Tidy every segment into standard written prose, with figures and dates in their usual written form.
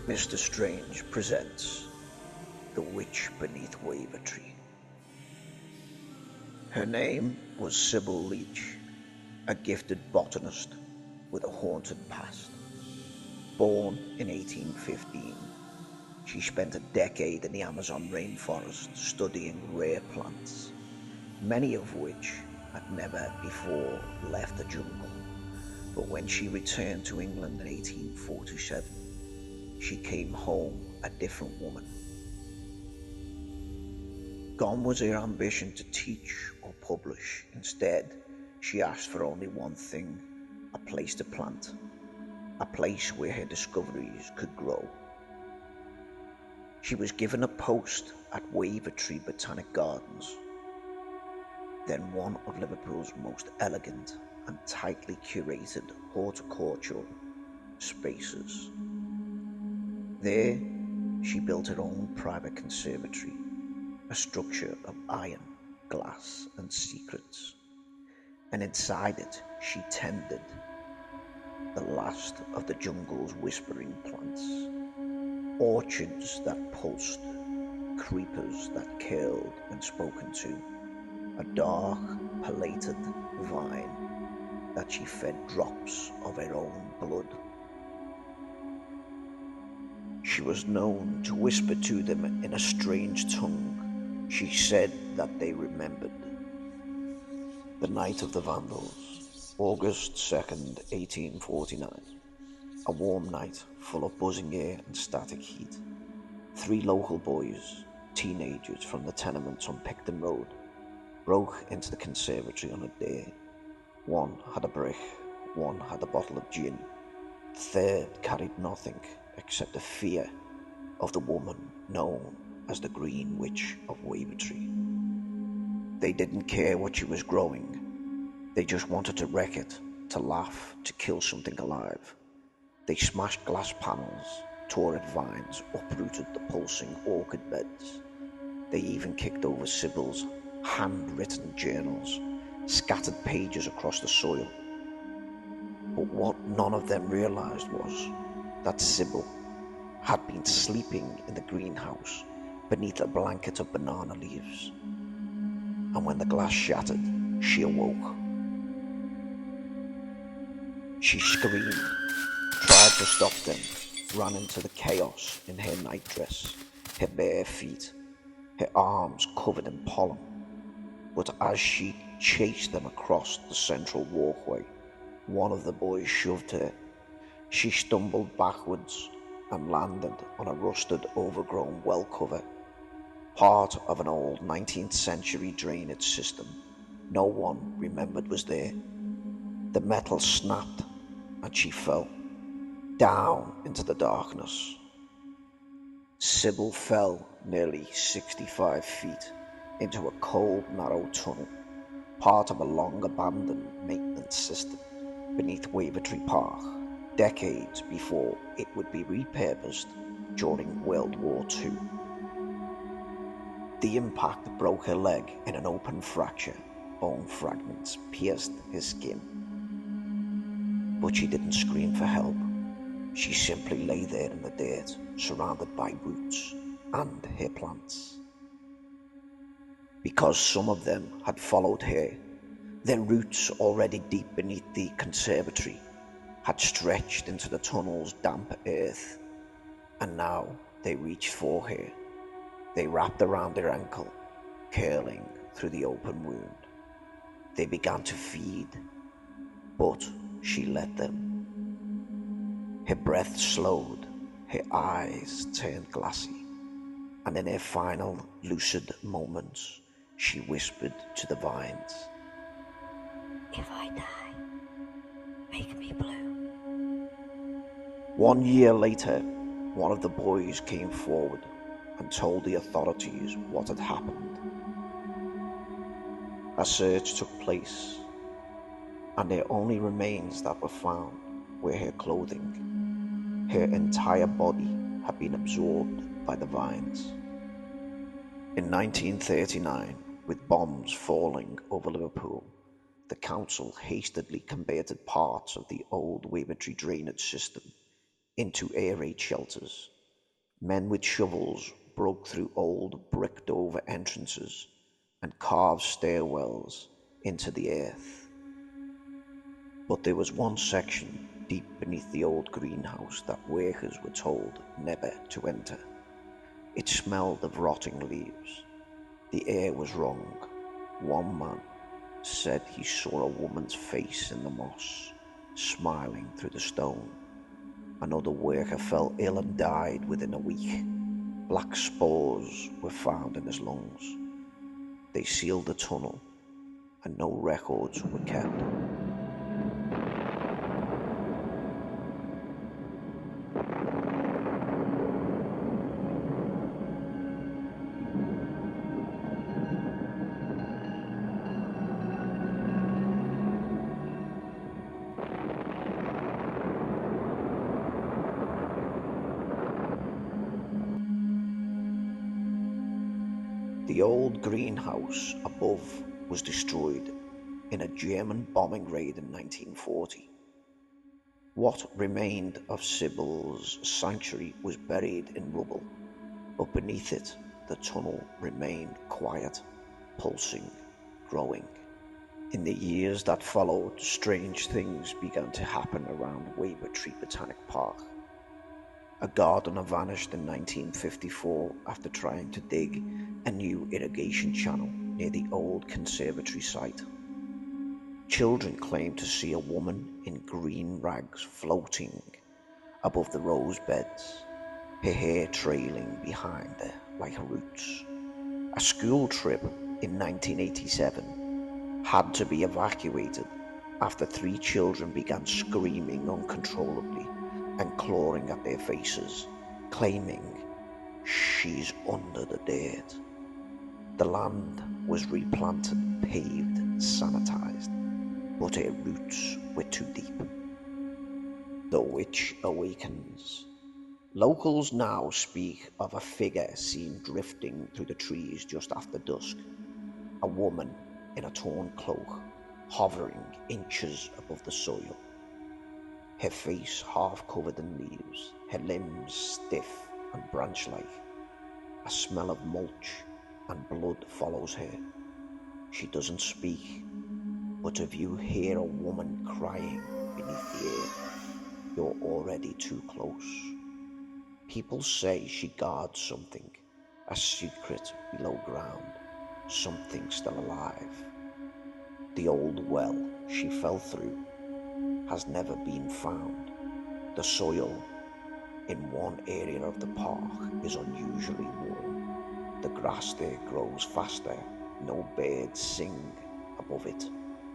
Mr. Strange presents The Witch Beneath Wavertree. Her name was Sybil Leech, a gifted botanist with a haunted past. Born in 1815, she spent a decade in the Amazon rainforest studying rare plants, many of which had never before left the jungle. But when she returned to England in 1847, she came home a different woman. Gone was her ambition to teach or publish. Instead, she asked for only one thing: a place to plant, a place where her discoveries could grow. She was given a post at Wavertree Botanic Gardens, then one of Liverpool's most elegant and tightly curated horticultural spaces. There, she built her own private conservatory, a structure of iron, glass, and secrets. And inside it, she tended the last of the jungle's whispering plants, orchids that pulsed, creepers that curled when spoken to, a dark, palated vine that she fed drops of her own blood. She was known to whisper to them in a strange tongue. She said that they remembered. The night of the Vandals, August 2nd, 1849. A warm night full of buzzing air and static heat. 3 local boys, teenagers from the tenements on Picton Road, broke into the conservatory on a dare. One had a brick, one had a bottle of gin. The third carried nothing except the fear of the woman known as the Green Witch of Wavertree. They didn't care what she was growing. They just wanted to wreck it, to laugh, to kill something alive. They smashed glass panels, tore at vines, uprooted the pulsing orchid beds. They even kicked over Sybil's handwritten journals, scattered pages across the soil. But what none of them realized was that Sybil had been sleeping in the greenhouse beneath a blanket of banana leaves. And when the glass shattered, she awoke. She screamed, tried to stop them, ran into the chaos in her nightdress, her bare feet, her arms covered in pollen. But as she chased them across the central walkway, one of the boys shoved her. She stumbled backwards and landed on a rusted, overgrown well cover, part of an old 19th century drainage system no one remembered was there. The metal snapped and she fell down into the darkness. Sybil fell nearly 65 feet into a cold, narrow tunnel, part of a long-abandoned maintenance system beneath Wavertree Park, decades before it would be repurposed during World War II. The impact broke her leg in an open fracture. Bone fragments pierced her skin. But she didn't scream for help. She simply lay there in the dirt, surrounded by roots and hair plants. Because some of them had followed her, their roots, already deep beneath the conservatory, had stretched into the tunnel's damp earth, and now they reached for her. They wrapped around her ankle, curling through the open wound. They began to feed, but she let them. Her breath slowed, her eyes turned glassy, and in her final lucid moments, she whispered to the vines, "If I die, make me blue." 1 year later, one of the boys came forward and told the authorities what had happened. A search took place, and the only remains that were found were her clothing. Her entire body had been absorbed by the vines. In 1939, with bombs falling over Liverpool, the council hastily converted parts of the old Wavertree drainage system into air raid shelters Men with shovels broke through old bricked-over entrances and carved stairwells into the earth. But there was one section deep beneath the old greenhouse that workers were told never to enter. It smelled of rotting leaves. The air was wrong. One man said he saw a woman's face in the moss, smiling through the stone. Another worker fell ill and died within a week. Black spores were found in his lungs. They sealed the tunnel, and no records were kept. The old greenhouse above was destroyed in a German bombing raid in 1940. What remained of Sybil's sanctuary was buried in rubble, but beneath it the tunnel remained quiet, pulsing, growing. In the years that followed, strange things began to happen around Wavertree Botanic Park. A gardener vanished in 1954 after trying to dig a new irrigation channel near the old conservatory site. Children claimed to see a woman in green rags floating above the rose beds, her hair trailing behind her like roots. A school trip in 1987 had to be evacuated after 3 children began screaming uncontrollably and clawing at their faces, claiming, "She's under the dirt." The land was replanted, paved, sanitized, but her roots were too deep. The witch awakens. Locals now speak of a figure seen drifting through the trees just after dusk, a woman in a torn cloak, hovering inches above the soil. Her face half covered in leaves, her limbs stiff and branch-like. A smell of mulch and blood follows her. She doesn't speak, but if you hear a woman crying beneath the earth, you're already too close. People say she guards something, a secret below ground, something still alive. The old well she fell through has never been found. The soil in one area of the park is unusually warm. The grass there grows faster. No birds sing above it.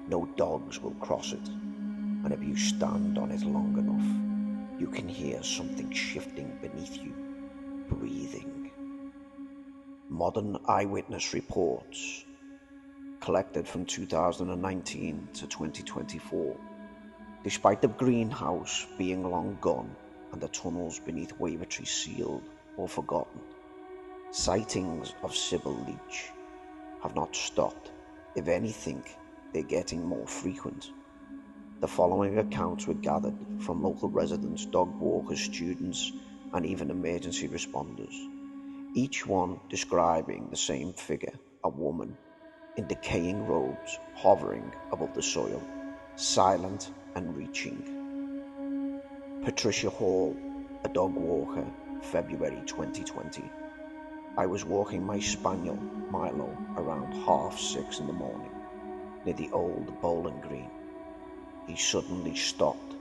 No dogs will cross it. And if you stand on it long enough, you can hear something shifting beneath you, breathing. Modern eyewitness reports, collected from 2019 to 2024, despite the greenhouse being long gone and the tunnels beneath Wavertree sealed or forgotten, sightings of Cybil Leech have not stopped. If anything, they're getting more frequent. The following accounts were gathered from local residents, dog walkers, students, and even emergency responders, each one describing the same figure, a woman in decaying robes hovering above the soil, silent and reaching. Patricia Hall, a dog walker, February 2020. I was walking my spaniel, Milo, around 6:30 in the morning, near the old bowling green. He suddenly stopped,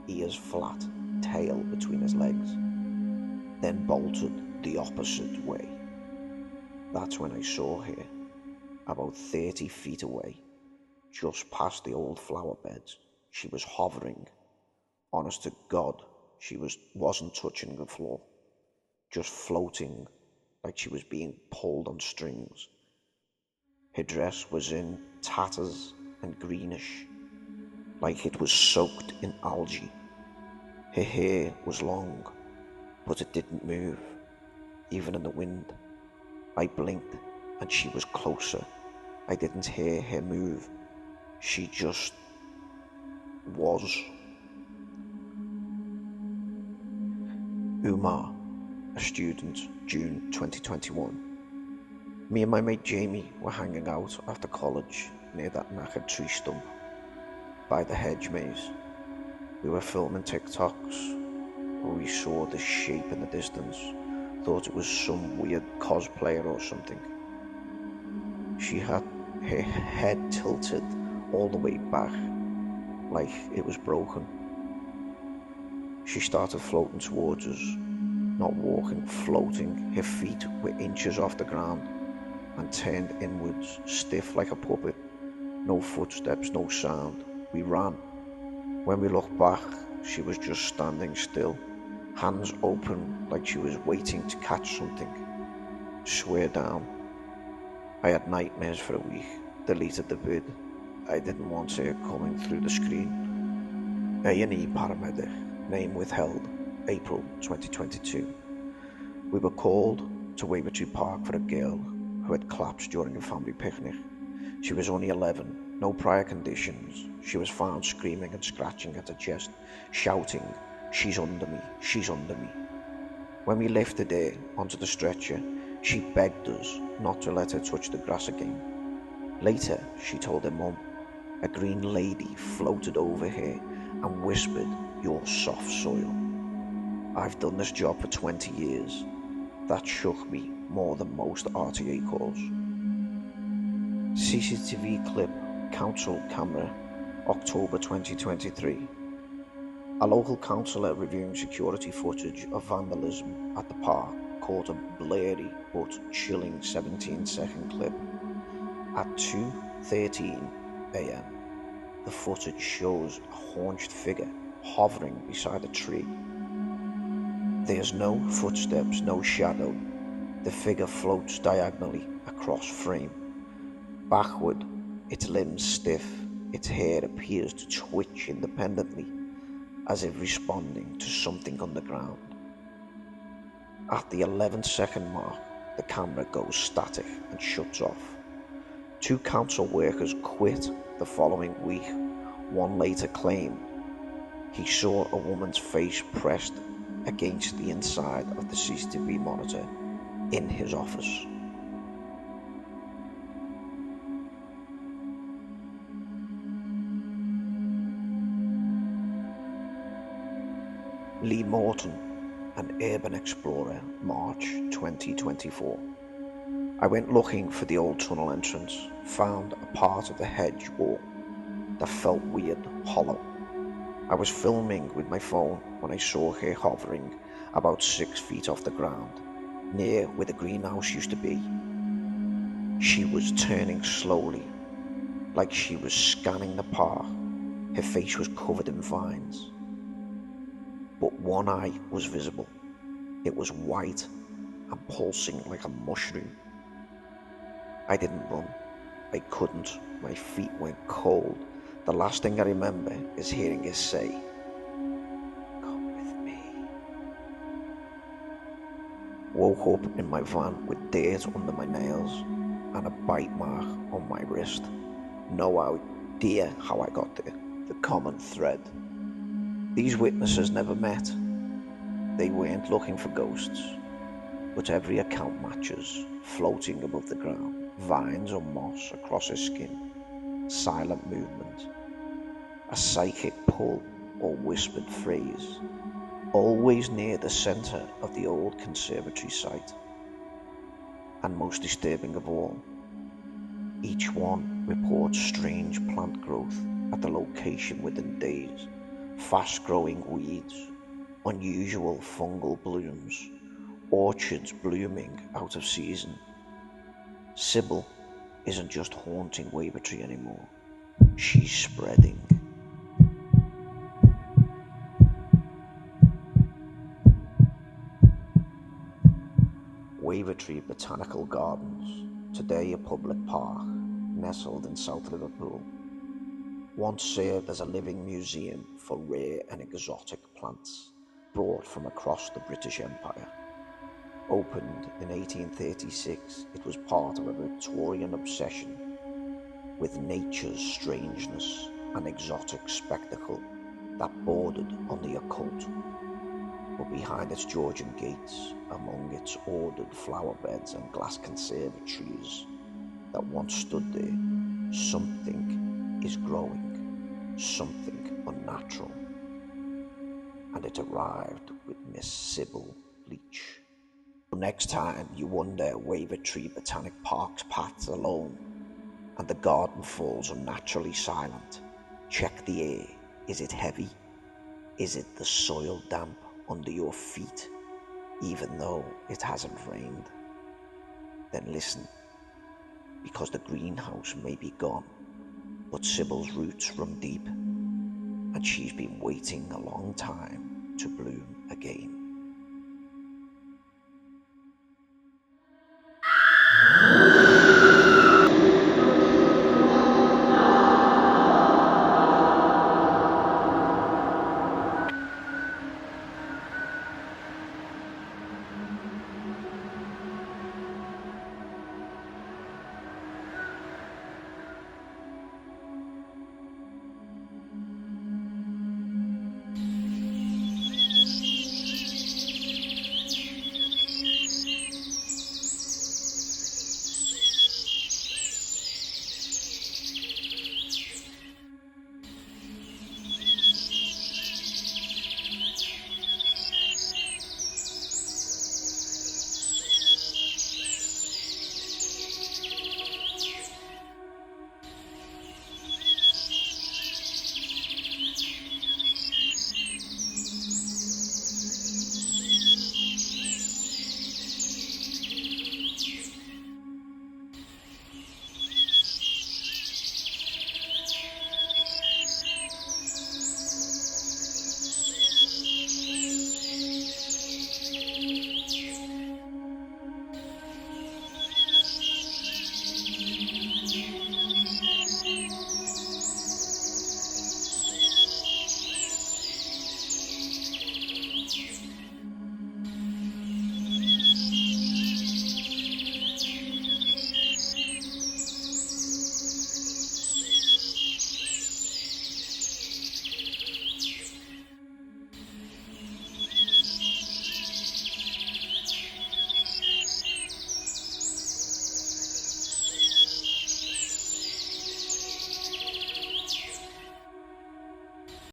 ears flat, tail between his legs, then bolted the opposite way. That's when I saw her, about 30 feet away, just past the old flower beds. She was hovering. Honest to God, she wasn't touching the floor, just floating like she was being pulled on strings. Her dress was in tatters and greenish, like it was soaked in algae. Her hair was long, but it didn't move, even in the wind. I blinked and she was closer. I didn't hear her move. She just was. Umar, a student, June 2021. Me and my mate Jamie were hanging out after college near that knackered tree stump by the hedge maze. We were filming TikToks where we saw this shape in the distance, thought it was some weird cosplayer or something. She had her head tilted all the way back, like it was broken. She started floating towards us, not walking, floating. Her feet were inches off the ground and turned inwards, stiff like a puppet. No footsteps, no sound. We ran. When we looked back, she was just standing still, hands open like she was waiting to catch something. Swear down. I had nightmares for a week, deleted the vid. I didn't want her coming through the screen. A&E paramedic, name withheld, April 2022. We were called to Wavertree Park for a girl who had collapsed during a family picnic. She was only 11, no prior conditions. She was found screaming and scratching at her chest, shouting, "She's under me, she's under me." When we lifted her onto the stretcher, she begged us not to let her touch the grass again. Later, she told her mum, a green lady floated over her and whispered, "You're soft soil." I've done this job for 20 years. That shook me more than most RTA calls. CCTV clip, council camera, October 2023. A local councillor reviewing security footage of vandalism at the park caught a blurry but chilling 17-second clip. At 2:13 AM, the footage shows a haunched figure hovering beside a tree. There's no footsteps, no shadow. The figure floats diagonally across frame. Backward, its limbs stiff, its hair appears to twitch independently, as if responding to something on the ground. At the 11-second mark, the camera goes static and shuts off. 2 council workers quit the following week. One later claimed he saw a woman's face pressed against the inside of the CCTV monitor in his office. Lee Morton, an urban explorer, March 2024. I went looking for the old tunnel entrance, found a part of the hedge wall that felt weird, hollow. I was filming with my phone when I saw her hovering about 6 feet off the ground, near where the greenhouse used to be. She was turning slowly, like she was scanning the park. Her face was covered in vines, but one eye was visible. It was white and pulsing like a mushroom. I didn't run. I couldn't. My feet went cold. The last thing I remember is hearing her say, "Come with me." Woke up in my van with dirt under my nails and a bite mark on my wrist. No idea how I got there. The common thread. These witnesses never met. They weren't looking for ghosts, but every account matches, floating above the ground, vines or moss across her skin, silent movement, a psychic pull or whispered phrase, always near the centre of the old conservatory site. And most disturbing of all, each one reports strange plant growth at the location within days, fast-growing weeds, unusual fungal blooms, orchids blooming out of season. Sybil isn't just haunting Wavertree anymore. She's spreading. Wavertree Botanical Gardens, today a public park, nestled in South Liverpool, once served as a living museum for rare and exotic plants brought from across the British Empire. Opened in 1836, it was part of a Victorian obsession with nature's strangeness and exotic spectacle that bordered on the occult. But behind its Georgian gates, among its ordered flower beds and glass conservatories that once stood there, something is growing, something unnatural. And it arrived with Miss Sybil Leech. Next time you wander Wavertree Botanic Park's paths alone, and the garden falls unnaturally silent, check the air. Is it heavy? Is it the soil damp under your feet, even though it hasn't rained? Then listen, because the greenhouse may be gone, but Sybil's roots run deep, and she's been waiting a long time to bloom again.